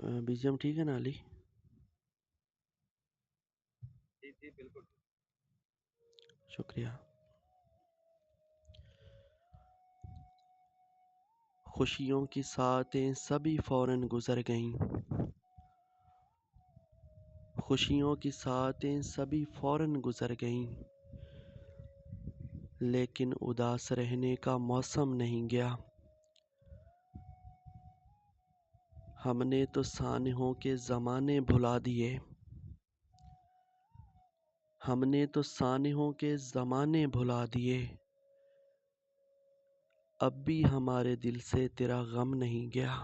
B G M ٹھیک ہے نا علی؟ جی جی بالکل. شکریہ. خوشیوں کی ساعتیں سبھی فوراً گزر گئیں. خوشیوں کی ساعتیں سبھی فوراً گزر گئیں، لیکن اداس رہنے کا موسم نہیں گیا. ہم نے تو سانحوں کے زمانے بھلا دیے. ہم نے تو سانحوں کے زمانے بھلا دیے. اب بھی ہمارے دل سے تیرا غم نہیں گیا.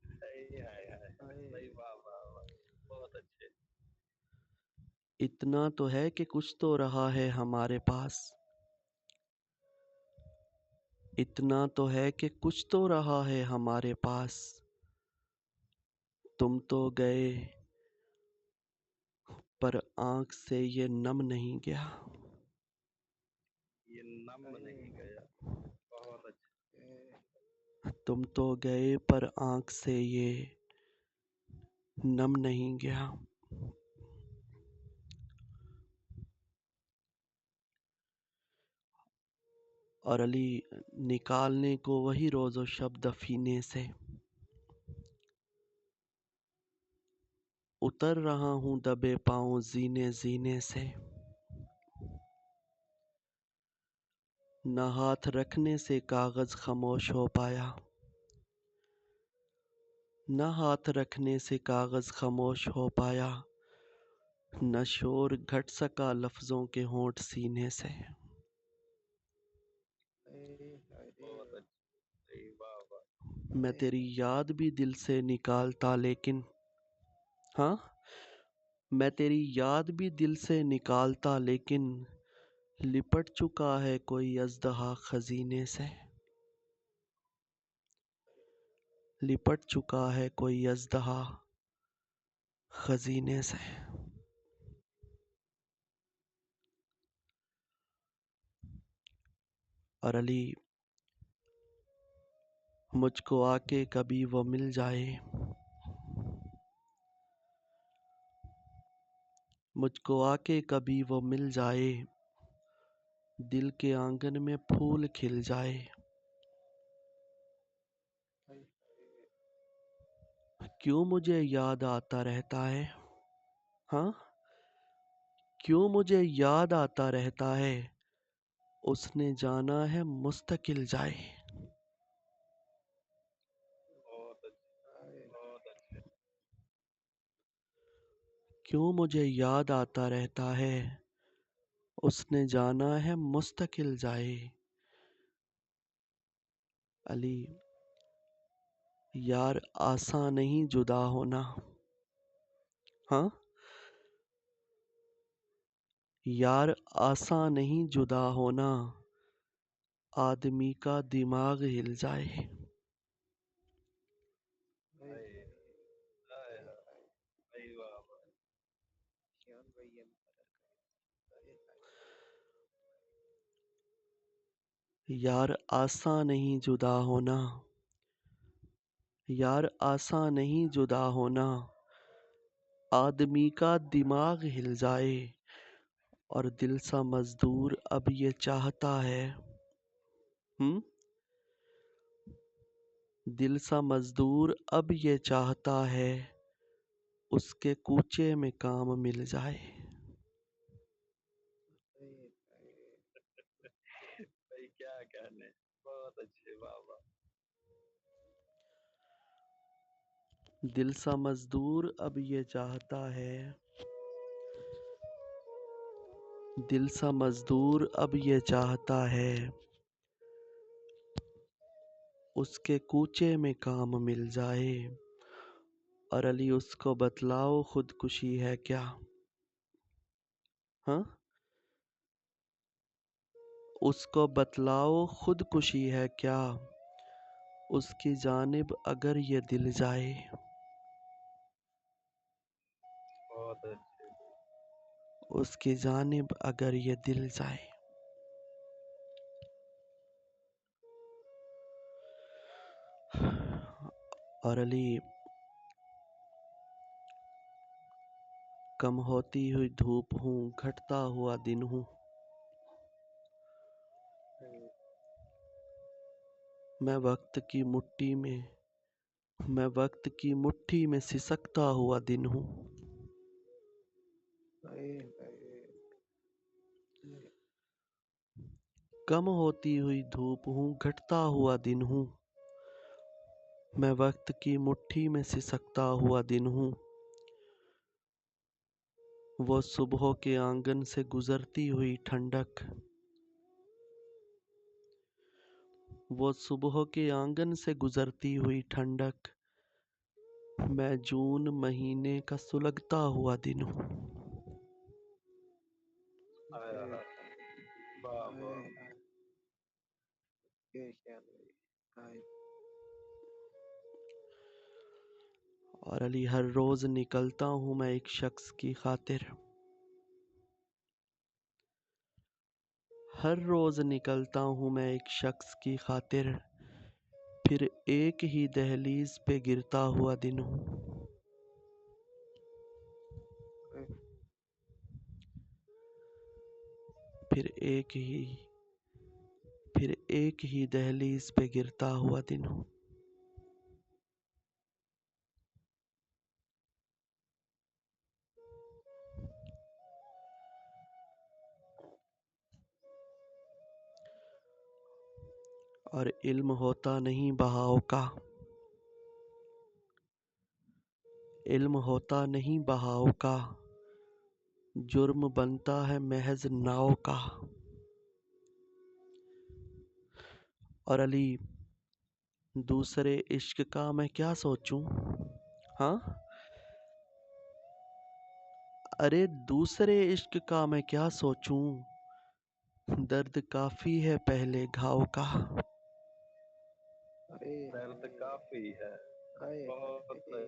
صحیح ہے. صحیح. واہ واہ واہ. بہت اچھے. اتنا تو ہے کہ کچھ تو رہا ہے ہمارے پاس. اتنا تو ہے کہ کچھ تو رہا ہے ہمارے پاس. تم تو گئے پر آنکھ سے یہ نم نہیں گیا. یہ نم نہیں گیا. بہت اچھے. تم تو گئے پر آنکھ سے یہ نم نہیں گیا. اور علی نکالنے کو وہی روز و شب دفینے سے. اتر رہا ہوں دبے پاؤں زینے زینے سے. نہ ہاتھ رکھنے سے کاغذ خاموش ہو پایا. نہ ہاتھ رکھنے سے کاغذ خاموش ہو پایا. نہ شور گھٹ سکا لفظوں کے ہونٹ سینے سے. بہت اچھے. صحیح. واہ واہ. میں تیری یاد بھی دل سے نکالتا لیکن ہاں میں تیری یاد بھی دل سے نکالتا لیکن لپٹ چکا ہے کوئی اژدہا خزینے سے. لپٹ چکا ہے کوئی اژدہا خزینے سے. اور علی مجھ کو آ کے کبھی وہ مل جائے. مجھ کو آ کے کبھی وہ مل جائے. دل کے آنگن میں پھول کھل جائے. کیوں مجھے یاد آتا رہتا ہے؟ ہاں کیوں مجھے یاد آتا رہتا ہے؟ اس نے جانا ہے مستقل جائے. بہت اچھے. بہت اچھے. کیوں مجھے یاد آتا رہتا ہے؟ اس نے جانا ہے مستقل جائے. علی یار آساں نہیں جدا ہونا. ہاں یار آساں نہیں جدا ہونا. آدمی کا دماغ ہل جائے. صحیح. ہائے ہائے. صحیح. واہ واہ. یار آساں نہیں جدا ہونا. یار آساں نہیں جدا ہونا. آدمی کا دماغ ہل جائے. اور دل سا مزدور اب یہ چاہتا ہے دل سا مزدور اب یہ چاہتا ہے اس کے کوچے میں کام مل جائے. صحیح. کیا کہنے. بہت اچھے. واہ واہ. دل سا مزدور اب یہ چاہتا ہے. دل سا مزدور اب یہ چاہتا ہے اس کے کوچے میں کام مل جائے. اور علی اس کو بتلاؤ خودکشی ہے کیا؟ ہاں اس کو بتلاؤ خودکشی ہے کیا؟ اس کی جانب اگر یہ دل جائے. بہت اچھے. اس کی جانب اگر یہ دل جائے. اور علی کم ہوتی ہوئی دھوپ ہوں، گھٹتا ہوا دن ہوں، میں وقت کی مٹھی میں سسکتا ہوا دن ہوں، کم ہوتی ہوئی دھوپ ہوں، گھٹتا ہوا دن ہوں، میں وقت کی مٹھی میں سسکتا ہوا دن ہوں، وہ صبح کے آنگن سے گزرتی ہوئی ٹھنڈک، وہ صبح کے آنگن سے گزرتی ہوئی ٹھنڈک، میں جون مہینے کا سلگتا ہوا دن ہوں۔ آیا واہ واہ اور علی ہر روز نکلتا ہوں میں ایک شخص کی خاطر، ہر روز نکلتا ہوں میں ایک شخص کی خاطر، پھر ایک ہی دہلیز پہ گرتا ہوا دن ہوں، پھر ایک ہی دہلیز پہ گرتا ہوا دن ہوں۔ اور علم ہوتا نہیں بہاؤ کا، علم ہوتا نہیں بہاؤ کا، جرم بنتا ہے محض ناؤ کا۔ اور علی دوسرے عشق کا میں کیا سوچوں، ہاں ارے دوسرے عشق کا میں کیا سوچوں، درد کافی ہے پہلے گھاؤ کا۔ درد کافی ہے بہت اچھے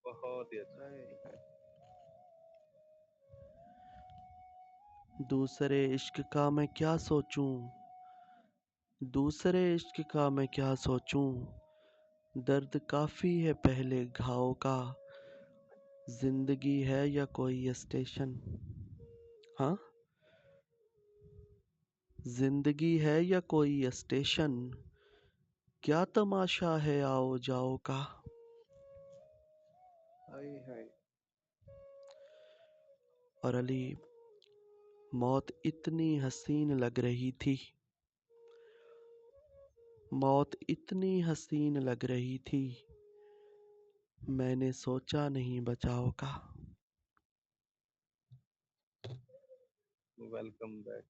بہت ہی اچھے دوسرے عشق کا میں کیا سوچوں، دوسرے عشق کا میں کیا سوچوں، درد کافی ہے پہلے گھاؤ کا۔ زندگی ہے یا کوئی اسٹیشن، ہاں زندگی ہے یا کوئی اسٹیشن، کیا تماشا ہے آؤ جاؤ کا۔ اور علی موت اتنی حسین لگ رہی تھی، موت اتنی حسین لگ رہی تھی، میں نے سوچا نہیں بچاؤ کا۔ Welcome back